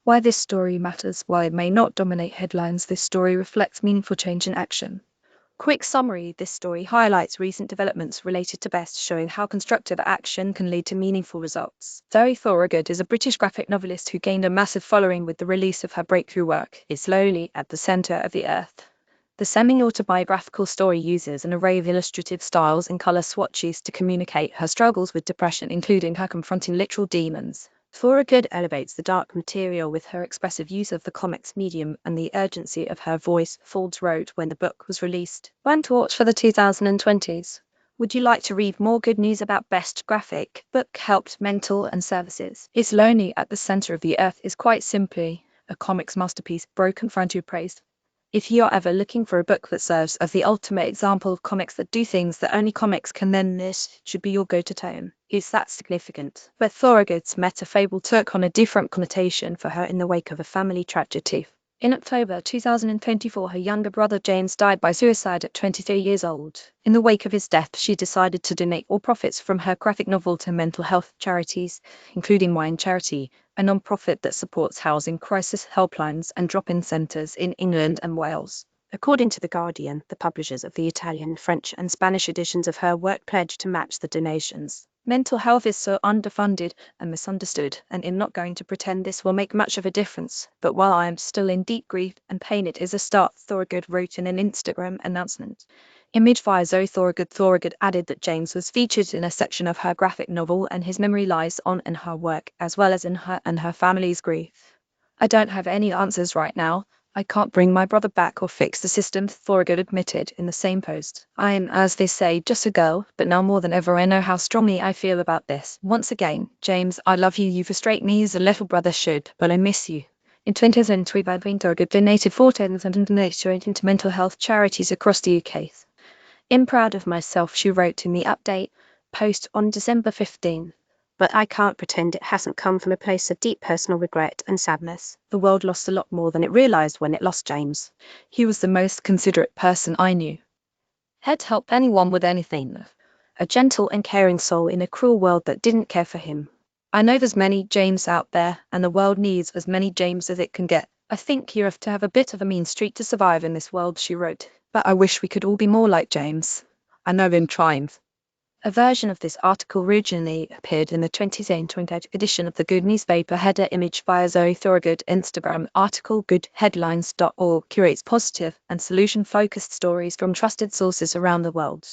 Why this story matters. While it may not dominate headlines, this story reflects meaningful change in action. Quick summary: this story highlights recent developments related to BEST, showing how constructive action can lead to meaningful results. Zoe Thorogood is a British graphic novelist who gained a massive following with the release of her breakthrough work, It's Slowly at the Center of the Earth. The semi-autobiographical story uses an array of illustrative styles and color swatches to communicate her struggles with depression, including her confronting literal demons. Thorogood elevates the dark material with her expressive use of the comics medium and the urgency of her voice, Forbes wrote when the book was released. When to watch for the 2020s. Would you like to read more good news about BEST graphic book helped mental and services? It's Lonely at the Center of the Earth is quite simply a comics masterpiece, broken frontier praise. If you are ever looking for a book that serves as the ultimate example of comics that do things that only comics can, then this should be your go-to tome. It's that significant. But Thorogood's meta fable took on a different connotation for her in the wake of a family tragedy. In October 2024, her younger brother James died by suicide at 23 years old. In the wake of his death, she decided to donate all profits from her graphic novel to mental health charities, including Wine Charity, a non-profit that supports housing crisis helplines and drop-in centres in England and Wales. According to The Guardian, the publishers of the Italian, French and Spanish editions of her work pledged to match the donations. Mental health is so underfunded and misunderstood, and I'm not going to pretend this will make much of a difference. But while I am still in deep grief and pain, it is a start, Thorogood wrote in an Instagram announcement. Image via Zoe Thorogood. Thorogood added that James was featured in a section of her graphic novel and his memory lies on in her work, as well as in her and her family's grief. I don't have any answers right now. I can't bring my brother back or fix the system, Thorogood admitted in the same post. I am, as they say, just a girl, but now more than ever I know how strongly I feel about this. Once again, James, I love you. You frustrate me as a little brother should, but I miss you. In 2023, Thorogood donated 14,000 donations to mental health charities across the UK. I'm proud of myself, she wrote in the update post on December 15. But I can't pretend it hasn't come from a place of deep personal regret and sadness. The world lost a lot more than it realised when it lost James. He was the most considerate person I knew. He'd help anyone with anything. A gentle and caring soul in a cruel world that didn't care for him. I know there's many James out there, and the world needs as many James as it can get. I think you have to have a bit of a mean streak to survive in this world, she wrote. But I wish we could all be more like James. I know I'm trying. A version of this article originally appeared in the 2020 edition of the Good newspaper. Header image via Zoe Thorogood. Instagram article goodheadlines.org curates positive and solution-focused stories from trusted sources around the world.